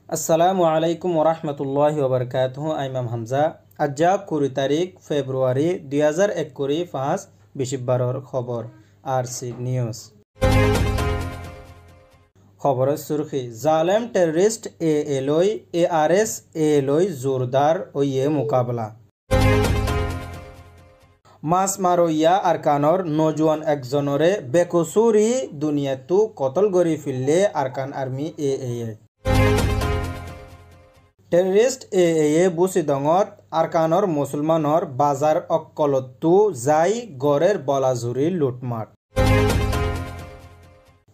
আসসালামু আলাইকুম ওরহমতুল্লাহি ওবরকাতুহু। আইমাম হামজা। আজাব 20 তারিখ ফেব্রুয়ারি 2021 বিশিববারর খবর আরসি নিউজ। খবরের সুরখি জালেম টেররিস্ট ARS এলই জোরদার ওয়ে মোকাবলা। মাস মারইয়া আরকানর নজওয়ান একজনরে বেকসুরি দুনিয়াতু কতল গরি ফিরলে Arakan army AA terrorist AA বুসিদঙত আরকানর মুসলমানর বাজার অক্কলত্তু যাই গড়ের বলাজুরি লুটমাট।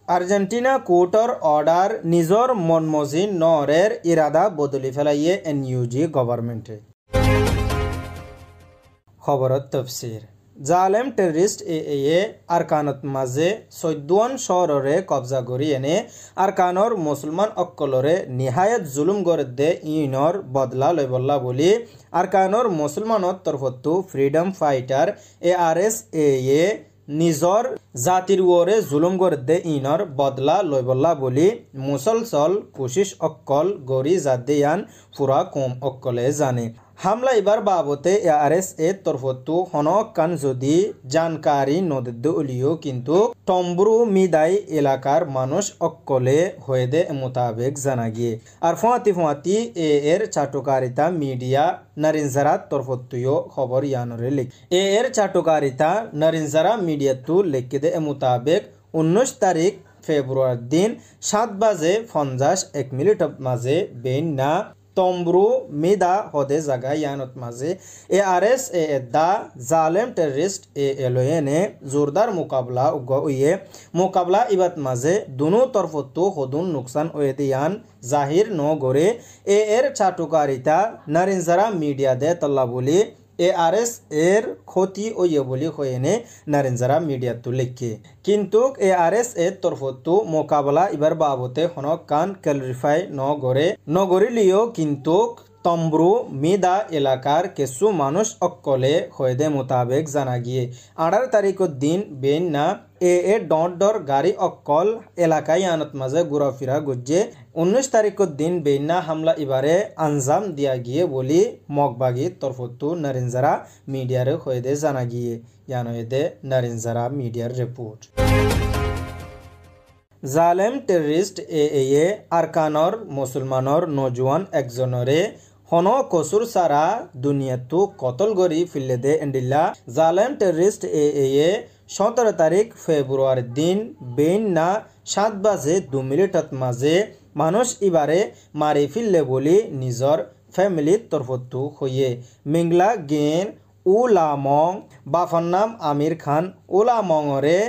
আর্জেন্টিনা কোর্টর অর্ডার নিজর মনমজি নরের ইরাদা বদলি ফেলাইয়ে NUG গভর্নমেন্টে। খবরত তফসির জালেম টেররিস্ট AA আরকানত মাঝে 14 শহরে কবজা করি এনে আরকানর মুসলমান অক্কলরে নিহায়ত জুলুম করে দে ইনর বদলা লইবল্লা বলি আরকানর মুসলমানত তরফতু ফ্রিডম ফাইটার ARS AA নিজর জাতির ওরে জুলুম করে দে ইনর বদলা লইবল্লা বলি মুসলসল কুশিস অক্কল গরি জাদিয়ান পুরা কম অক্কলে জানে। হামলা এবার বাবতে ARS এর তরফতু হনকান যদি জানকারি নদে উলিও কিন্তু টম্বরু মিদাই এলাকার মানুষ অক্কলে হয়ে দে মোতাবেক জানা গিয়ে আর ফুয়াতি এর চাটুকারিতা মিডিয়া নারিনজারাত তরফতুও খবর ইয়ানরে লিখ এর চাটুকারিতা নারিনজারা মিডিয়াতু লিখে দে মোতাবেক 19 তারিখ ফেব্রুয়ারি দিন 7:50 মাঝে বেন না তম্বরু মিদা হদে জায়গা ইয়ানত মাঝে ARS দা জালেম টেররিস্ট এলনে জোরদার মোকাবলা উয়ে মোকাবলা ইবাত মাঝে দুনো তরফতো হদুন নুকসান ওয়ে দিয়ান জাহির ন গরে এর চাটুকারিতা নারিনজারা মিডিয়া দে তল্লা বলি ARS এর ক্ষতি ওয়ে বলি হয়েনে নারিনজারা মিডিয়া তু লিখে কিন্তু ARS এর তরফতু মোকাবলা ইবার বাবতে হনক কান ক্যালিফাই নগরিলিও কিন্তু তম্বরু মিদা এলাকার কিছু মানুষ অক্কলে হয়ে মোতাবেক জানা গিয়ে 18 তারিখের দিন বেন না ডর গাড়ি অক্কল এলাকায় আনত মাঝে ঘুরাফিরা গুজে 19 তারিখের দিন বেন না হামলা ইবারে আঞ্জাম দিয়া গিয়ে বলি মগবাগি তরফতু নারিনজারা মিডিয়ারে হয়ে জানা গিয়ে ইয়ানদে নারিনজারা মিডিয়ার রিপোর্ট। জালেম টেররিস্ট AA আরকানর মুসলমানর নজওয়ান একজনরে হন কসুর সারা দুনিয়াতু কতল গরি ফিল্লে দে এন্ডিল্লা জালেম টেররিস্ট AA 17 তারিখ ফেব্রুয়ারি দিন বেন না 7:02 মাঝে মানুষ ইবারে মারি ফিল্লে বলি নিজর ফ্যামিলির তরফতু হইয়ে মিংলা গেন উলামং বাফার নাম আমির খান উলামংরে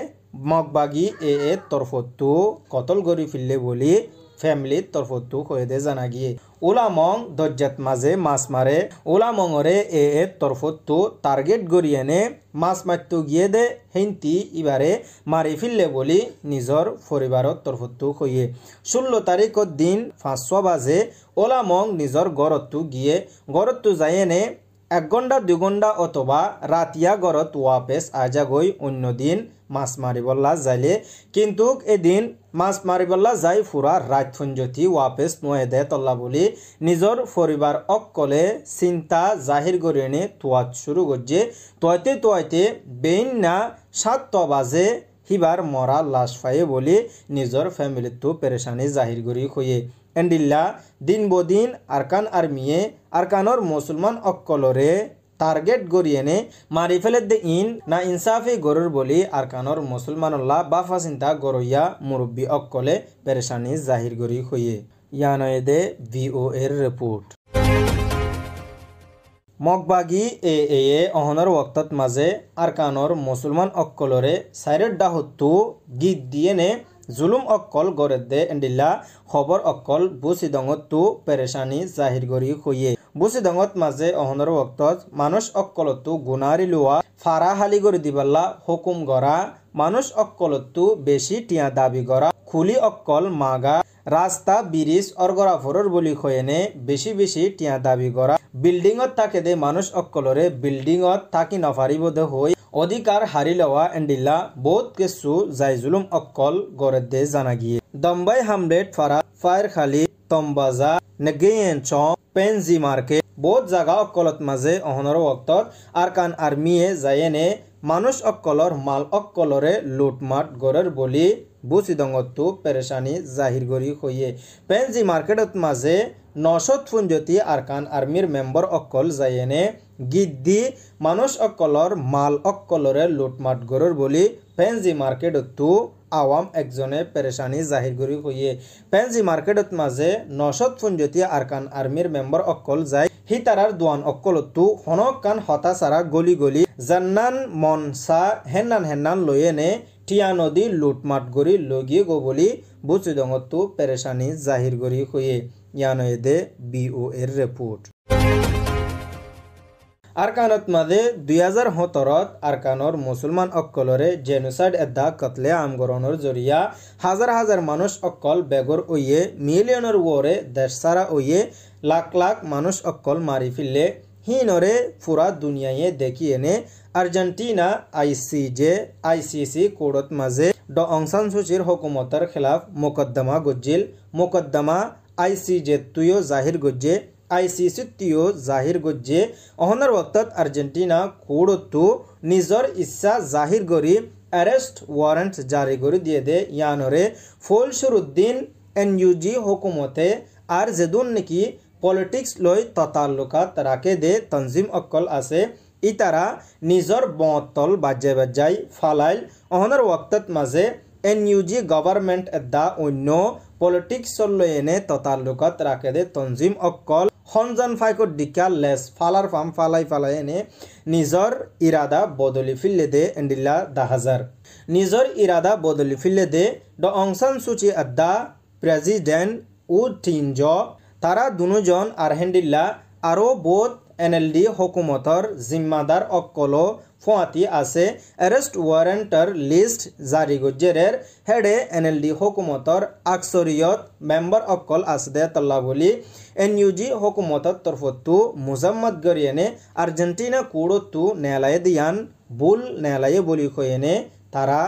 মগবাগি AA তরফতু কতল গরি ফিল্লে বলি ফ্যামিলির তরফতু হয়ে জানা গিয়ে উলামং দজ্জাত মাঝে মাছ মারে উলামংরে AA তরফতু টার্গেট গড়িয়েনে মাছ মারতু গিয়ে দে হিন্তি ইবারে মারি ফিরলে বলি নিজর পরিবারত তরফতু হইয়ে 16 তারিখের দিন 5:00 বাজে উলামং নিজর গড়তু গিয়ে গড়তু যাইয়েনে 1 ঘন্টা 2 ঘন্টা অথবা রাতিয়া গড়ত ওয়াপেস আজা গই অন্য দিন মাছ মারিবল্লা যাইলে কিন্তু এদিন মাছ মারিবল্লা যাই ফুরা রাত ফঞ্জতি ওয়াপেস নয়ে দে তল্লা বলি নিজর পরিবার অক্কলে চিন্তা জাহির করিয়ে তোয়াত শুরু করছে তোয়াইতে বেন না 7 বাজে হিবার মরা লাশ ফাইয়ে বলি নিজর ফ্যামিলিতো পেরেশানি জাহির করি হইয়ে এন্ডিল্লা দিন বদিন আরকান আর্মিয়ে আরকানর মুসলমান অক্কলরে টার্গেট গড়িয়েনে মারি ফেলে দে ইন না ইনসাফি গরুর বলি আরকানর মুসলমানুল্লাহ বাফা চিন্তা গরইয়া মুরব্বী অক্কলে পেরেশানি জাহির করি হইয়ে ইয়ানদে VO এর রিপোর্ট। মগবাগি AA অহনর ওয়াক্তত মাঝে আরকানর মুসলমান অক্কলরে সাইরের ডাহত্তু গীত দিয়েনে জুলুম অক্কল গড়ে দে এন্ডিল্লা খবর অক্কল বুসিদঙতু পেরেশানি জাহির করি হইয়ে বুসিদঙত মাঝে অহনর ওয়াক্তত মানুষ অক্কলতু গুনারি লোয়া ফারাহালি করে দিবাল্লা হুকুম গড়া মানুষ অক্কলতু বেশি টিয়া দাবি করা খুলি অক্কল মাগা রাস্তা ব্রিজ অর্গরাফরর বলি হয়েনে বেশি টিয়া দাবি করা বিল্ডিংত থাকে দে মানুষ অক্কলরে বিল্ডিংত থাকি নফারিব দে হই অধিকার হারি লওয়া এন্ডিল্লা বহুত কিছু যাই জুলুম অক্কল গড়ে দে জানা গিয়ে দম্বাই হামলেট ফারা ফায়ার খালি তম্বাজা নেগেয়েন চং পেনজি মার্কেট বহুত জাগা অকলত মাঝে অহনৰ ওক্তত আরকান আর্মিয়ে যায়েনে মানুষ অকলর মাল অকলরে লুটমাট গড়ের বলি বুচিদঙ্গতু পেরেশানি জাহির করি হইয়ে পেনজি মার্কেটত মাঝে 950 আরকান আর্মির মেম্বার অকল যায়েনে গিদ্দি মানুষ অকলর মাল অকলরে লুটমাট গড়ের বলি পেনজি মার্কেটতু আওয়াম একজনে পেরেশানি জাহির করি হইয়ে পেনজি মার্কেটত মাঝে 950 আরকান আর্মির মেম্বার অকল যায় হি তারার দোয়ান অকলতু হনক কান হতাসারা গলি গলি জান্নান মনসা হেন্নান লয়েনে টিয়া নদী লুটমাট গরি লগিয়ে গো বলি বুচিদঙ্গতু পেরেশানি জাহির করি হইয়ে ইয়ানয়েদে বিও এর রিপোর্ট আরকানত মাঝে 2017 আরকানর মুসলমান অক্কলরে জেনোসাইড এদা কতলে আমগরণর জরিয়া হাজার মানুষ অক্কল বেগর ওয়ে মিলিয়নের ওরে দেশ সারা ওয়ে লাখ লাখ মানুষ অক্কল মারি ফিরলে হিনরে পুরা দুনিয়ায় দেখি এনে আর্জেন্টিনা আইসিসি কোর্টত মাঝে ড অং সান সুচির হুকুমতের খেলাফ মোকদ্দমা গজ্জিল মোকদ্দমা আইসিজে তুইও জাহির গজ্জে আইসিসি তিও জাহির গজ্জে অহনার ওক্তত আর্জেন্টিনা কোর্টতু নিজর ইচ্ছা জাহির করি অ্যারেস্ট ওয়ারেন্ট জারি করে দিয়ে দে ইয়ানরে ফলসুরুদ্দিন এনইউজি হুকুমতে আর যেদুন নাকি পলিটিক্স লই ততাল্লুকাত রাখে দে তনজিম অক্কল আছে ইতারা নিজর বতল বাজাই ফালাইল অহনার ওক্তত মাঝে এনইউজি গভর্নমেন্ট এদা অন্য পলিটিক্স লয়েনে ততাল্লুকাত রাখে দে তনজিম অক্কল হনজান ফাইকর ডিকা লেস ফালার ফাম ফালাই এনে নিজর ইরাদা বদলি ফিল্লে দে এন্ডিল্লা 10,000 নিজর ইরাদা বদলি ফিল্লে দে ড অং সান সুচি আদা প্রেসিডেন্ট উ তিনজ তারা দুজন আর হেন্ডিল্লা আরো বোধ এনএলডি হুকুমতর জিম্মাদার অক্কলো ফোয়াতি আছে অ্যারেস্ট ওয়ারেন্টর লিস্ট জারি গজ্জেরের হেডে এনএলডি হুকুমতর আকসরিয়ত মেম্বার অক্কল আসদে তল্লা বলি এনইউজি হুকুমতর তরফতু মুজাম্মদ গরিয়েনে আর্জেন্টিনা কুড়তু নেলায় দিয়ান বুল নেলায় বলি খয়েনে তারা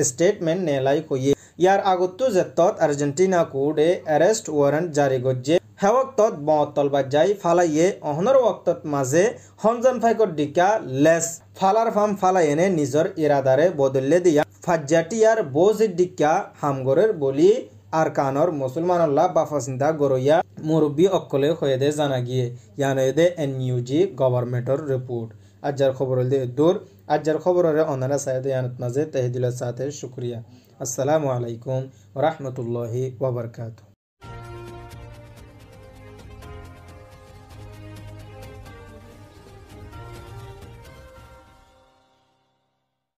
স্টেটমেন্ট নেলাই খয়ে ইয়ার আগত্তু যেতত আর্জেন্টিনা কুড়ে অ্যারেস্ট ওয়ারেন্ট জারি গজ্জে হেওক্তত বতল বাজাই ফালাইয়ে অহনর ওক্তত মাঝে হনজান ফাইকর ডিকা লেস ফালার ফাম ফালাইনে নিজর ইরাদারে বদলে দিয়া ফাজ্জাটিয়ার বোজির ডিকা হামগরের বলি আরকানর মুসলমানল্লাহ বাফাসিন্দা গরইয়া মুরব্বী অক্কলে হয়ে দে জানা গিয়ে ইয়ানদে এনইউজি গভর্নমেন্টর রিপোর্ট আজ্জার খবর দে দূর আজ্জার খবরের অনারা সাইদে ইয়ানত মাঝে তহদিলের সাথে শুক্রিয়া আসসালামু আলাইকুম ওয়া রাহমাতুল্লাহি ওয়া বারাকাতুহু।